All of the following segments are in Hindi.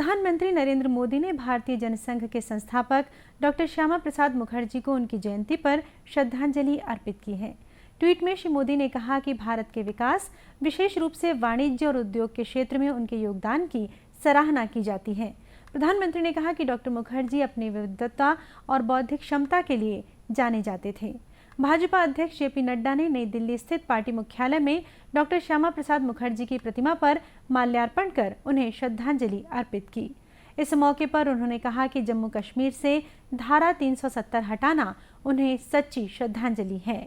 प्रधानमंत्री नरेंद्र मोदी ने भारतीय जनसंघ के संस्थापक डॉक्टर श्यामा प्रसाद मुखर्जी को उनकी जयंती पर श्रद्धांजलि अर्पित की है। ट्वीट में श्री मोदी ने कहा कि भारत के विकास, विशेष रूप से वाणिज्य और उद्योग के क्षेत्र में उनके योगदान की सराहना की जाती है। प्रधानमंत्री ने कहा कि डॉक्टर मुखर्जी अपनी विविधता और बौद्धिक क्षमता के लिए जाने जाते थे। भाजपा अध्यक्ष जेपी नड्डा ने नई दिल्ली स्थित पार्टी मुख्यालय में डॉक्टर श्यामा प्रसाद मुखर्जी की प्रतिमा पर माल्यार्पण कर उन्हें श्रद्धांजलि अर्पित की। इस मौके पर उन्होंने कहा कि जम्मू कश्मीर से धारा 370 हटाना उन्हें सच्ची श्रद्धांजलि है।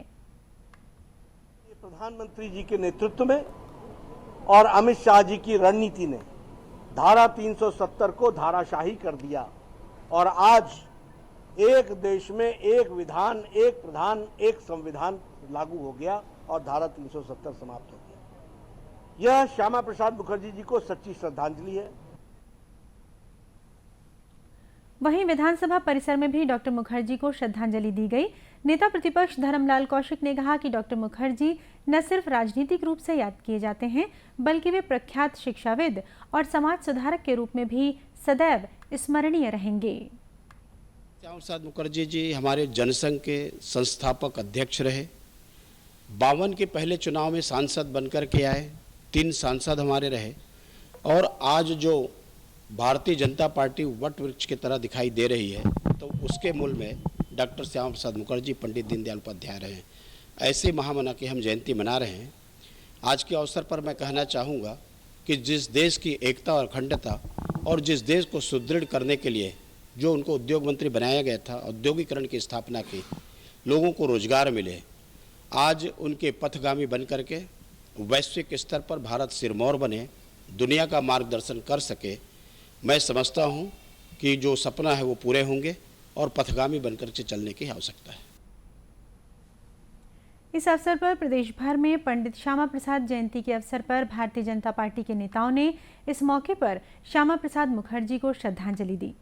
प्रधानमंत्री जी के नेतृत्व में और अमित शाह जी की रणनीति ने धारा 370 को धाराशाही कर दिया और आज एक देश में एक विधान, एक प्रधान, एक संविधान लागू हो गया और धारा 370 समाप्त हो गया। यह श्यामा प्रसाद मुखर्जी जी को सच्ची श्रद्धांजलि है। वहीं विधानसभा परिसर में भी डॉक्टर मुखर्जी को श्रद्धांजलि दी गई। नेता प्रतिपक्ष धर्मलाल कौशिक ने कहा कि डॉक्टर मुखर्जी न सिर्फ राजनीतिक रूप से याद किए जाते हैं, बल्कि वे प्रख्यात शिक्षाविद और समाज सुधारक के रूप में भी सदैव स्मरणीय रहेंगे। श्यामा प्रसाद मुखर्जी जी हमारे जनसंघ के संस्थापक अध्यक्ष रहे। 52 के पहले चुनाव में सांसद बनकर के आए, 3 सांसद हमारे रहे और आज जो भारतीय जनता पार्टी वट वृक्ष की तरह दिखाई दे रही है, तो उसके मूल में डॉक्टर श्यामा प्रसाद मुखर्जी, पंडित दीनदयाल उपाध्याय रहे। ऐसे महामना की हम जयंती मना रहे हैं। आज के अवसर पर मैं कहना चाहूँगा कि जिस देश की एकता और अखंडता और जिस देश को सुदृढ़ करने के लिए जो उनको उद्योग मंत्री बनाया गया था, औद्योगिकरण की स्थापना की, लोगों को रोजगार मिले, आज उनके पथगामी बन करके वैश्विक स्तर पर भारत सिरमौर बने, दुनिया का मार्गदर्शन कर सके। मैं समझता हूं कि जो सपना है वो पूरे होंगे और पथगामी बनकर के चलने की आवश्यकता है। इस अवसर पर प्रदेश भर में पंडित श्यामा प्रसाद जयंती के अवसर पर भारतीय जनता पार्टी के नेताओं ने इस मौके पर श्यामा प्रसाद मुखर्जी को श्रद्धांजलि दी।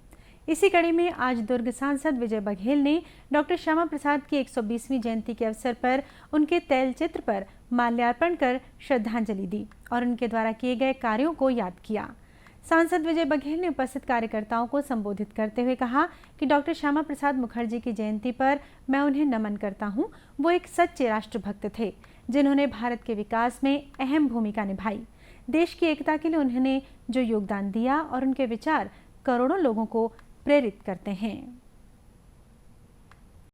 इसी कड़ी में आज दुर्ग सांसद विजय बघेल ने डॉक्टर श्यामा प्रसाद की 120वीं जयंती के अवसर पर उनके तैलचित्र पर माल्यार्पण कर श्रद्धांजलि दी और उनके द्वारा किए गए कार्यों को याद किया। सांसद विजय बघेल ने उपस्थित कार्यकर्ताओं को संबोधित करते हुए कहा कि डॉक्टर श्यामा प्रसाद मुखर्जी की जयंती पर मैं उन्हें नमन करता हूं। वो एक सच्चे राष्ट्रभक्त थे, जिन्होंने भारत के विकास में अहम भूमिका निभाई। देश की एकता के लिए उन्होंने जो योगदान दिया और उनके विचार करोड़ों लोगों को प्रेरित करते हैं।